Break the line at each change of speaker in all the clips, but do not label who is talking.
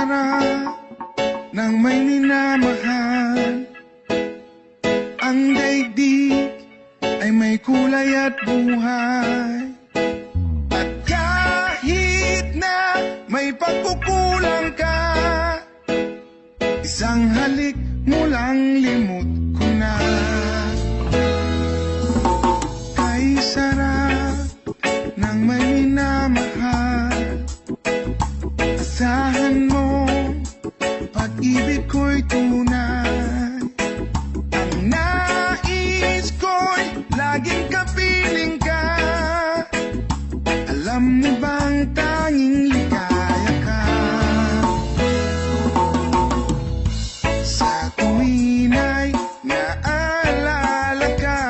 sarap ng may minamahal. Ang daigdig ay may kulay at buhay. At kahit na may pagkukulang ka, isang halik mo lang limot ko na. Kay sarap ng may minamahal, asahan mo pag-ibig ko'y tunay. Ang nais ko'y laging kapiling ka. Alam mo bang tanging ligaya ka? Sa tuwin ay naalala ka,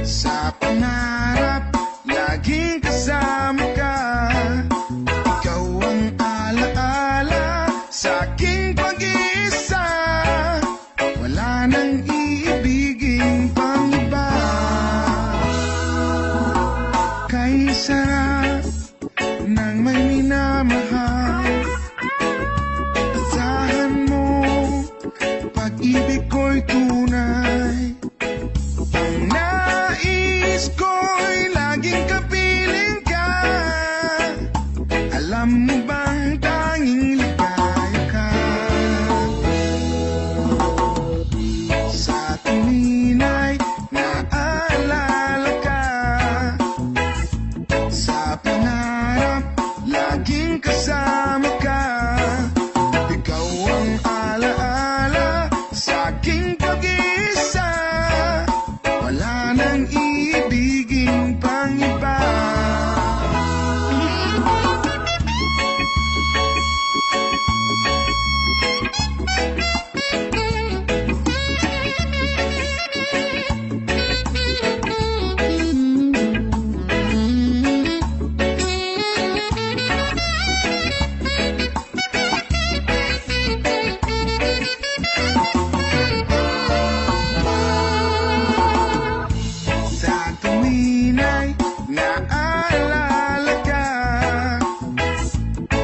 sa pangarap laging kasama ka. Ikaw ang alaala sa aking pag-iisa. Wala nang iibigin pang iba. Kay sarap ng may minamahal, asahan mo pag-ibig ko'y tunay. Ang nais ko'y laging kapiling ka. Alam mo bang tanging ligaya ka? Sa tuwin ay naalala ka, sa pangarap laging kasama ka. Ikaw ang alaala sa aking pag-iisa. Wala nang iibigin pang iba. Sa tuwin ay naalala ka,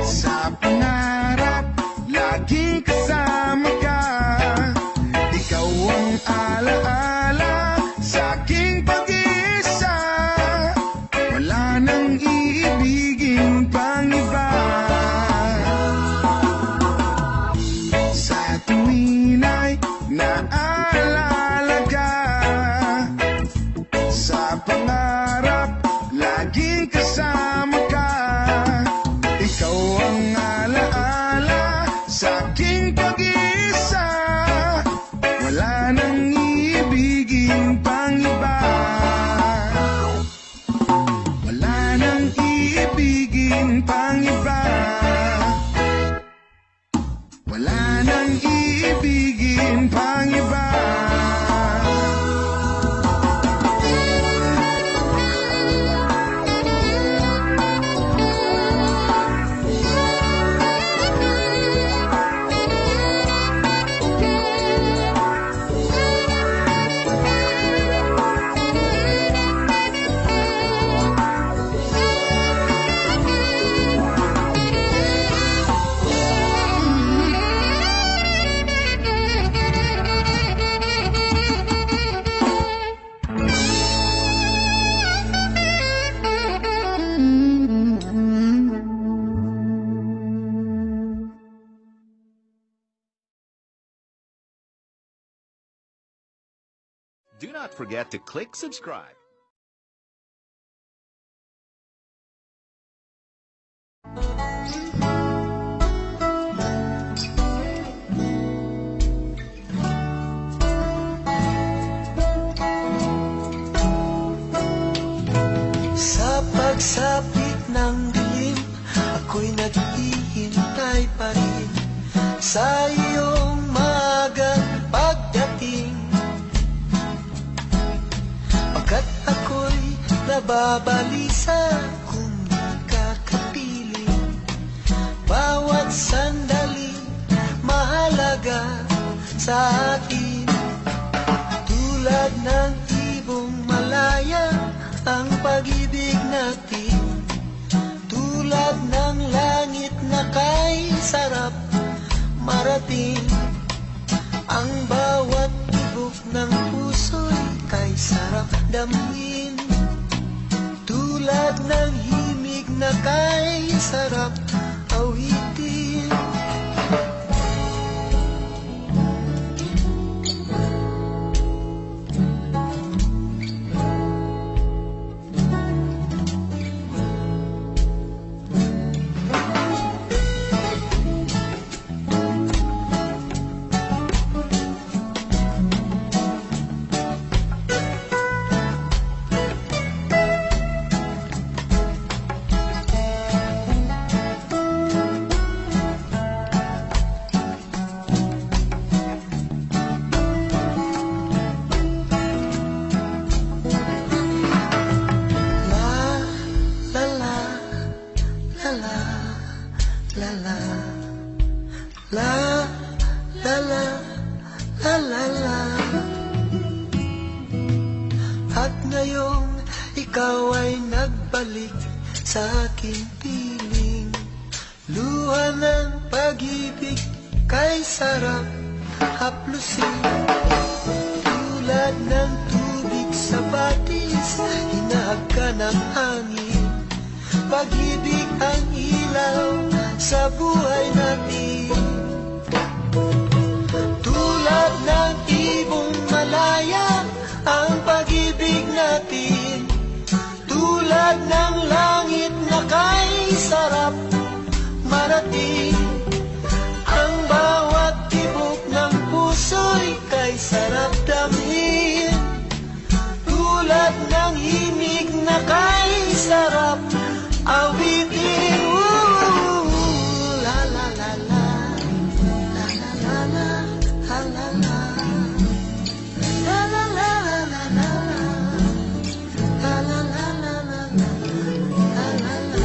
sa pangarap laging kasama ka. Ikaw ang alaala sa aking pag-iisa. Wala nang iibigin pang iba. Sa tuwin ay naalala ka, sa pangarap laging kasama ka. Ikaw ang alaala sa aking pag-iisa. Wala nang iibigin pang iba. Wala nang iibigin pang iba. Wala nang iibigin pang iba.
Do not forget to click subscribe.
Sa pagsapit ng dilim, ako'y naghihintay pa rin sa iyong maagang pagdating. Pagkat ako'y nababalisa kung di ka kapiling. Bawat sandali mahalaga sa akin. Tulad ng ibong malaya ang pag-ibig natin, tulad ng langit na kay marating. Ang bawat tibok ng puso'y kay sarap damhin. Tulad ng himig na kay sarap awitin. La la la la la la la la. At ngayong ikaw ay nagbalik sa aking piling. Luha ng pag-ibig kay sarap haplusin. Tulad ng tubig sa batis, hinahag ka ng hangin. Pag-ibig ang ilaw sa buhay natin. Tulad ng ibong malaya ang pag-ibig natin. Tulad ng langit na kay sarap marating. Ang bawat tibok ng puso'y kay sarap damhin. Tulad ng himig na kay sarap awitin. La la la la, la la la la, la la la, la la la la la, la la la la la, la la la.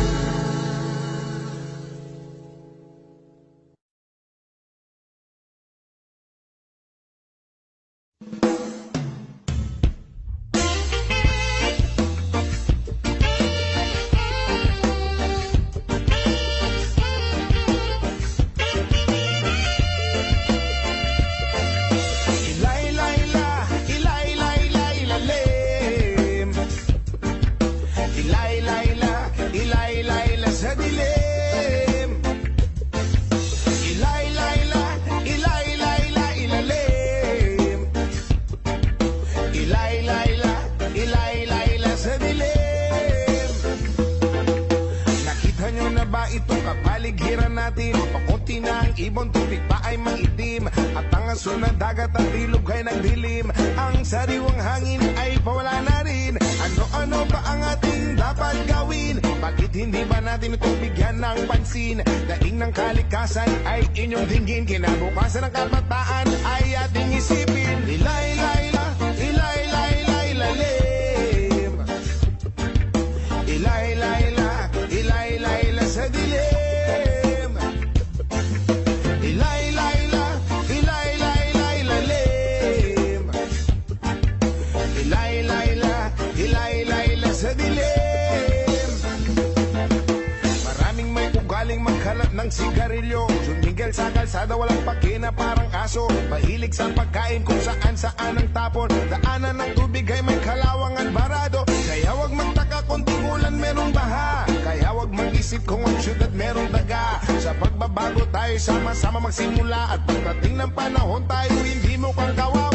Itong kapaligiran natin, pakunti na ang ibon, tubig pa ay maitim, at ang aso ng dagat at ilog ay nagdilim. Ang sariwang hangin ay pawala na rin. Ano-ano ba ang ating dapat gawin? Bakit hindi ba natin ito bigyan ng pansin? Daing ng kalikasan ay inyong tingin, kinabukasan ng kabataan ay ating isipin. Ilay-layla, ilay-layla, ilalim. Ilay-layla, ilay-layla sa dilim. Ilay-layla, ilay-layla, ilalim. Ilay-layla, ilay-layla sa dilim. Maraming may ugaling magkalat ng sigarilyo, sumigil sa kalsada walang pakina parang aso. Mahilig sa pagkain kung saan-saan ang tapon. Daanan ng tubig ay may kalawang at barado. Kaya wag magtaka kung tigulan merong baha. Kaya wag mag-isip kung ang syudad merong daga. Sa pagbabago tayo sama-sama magsimula, at pagdating ng panahon tayo hindi mo kang kawawa.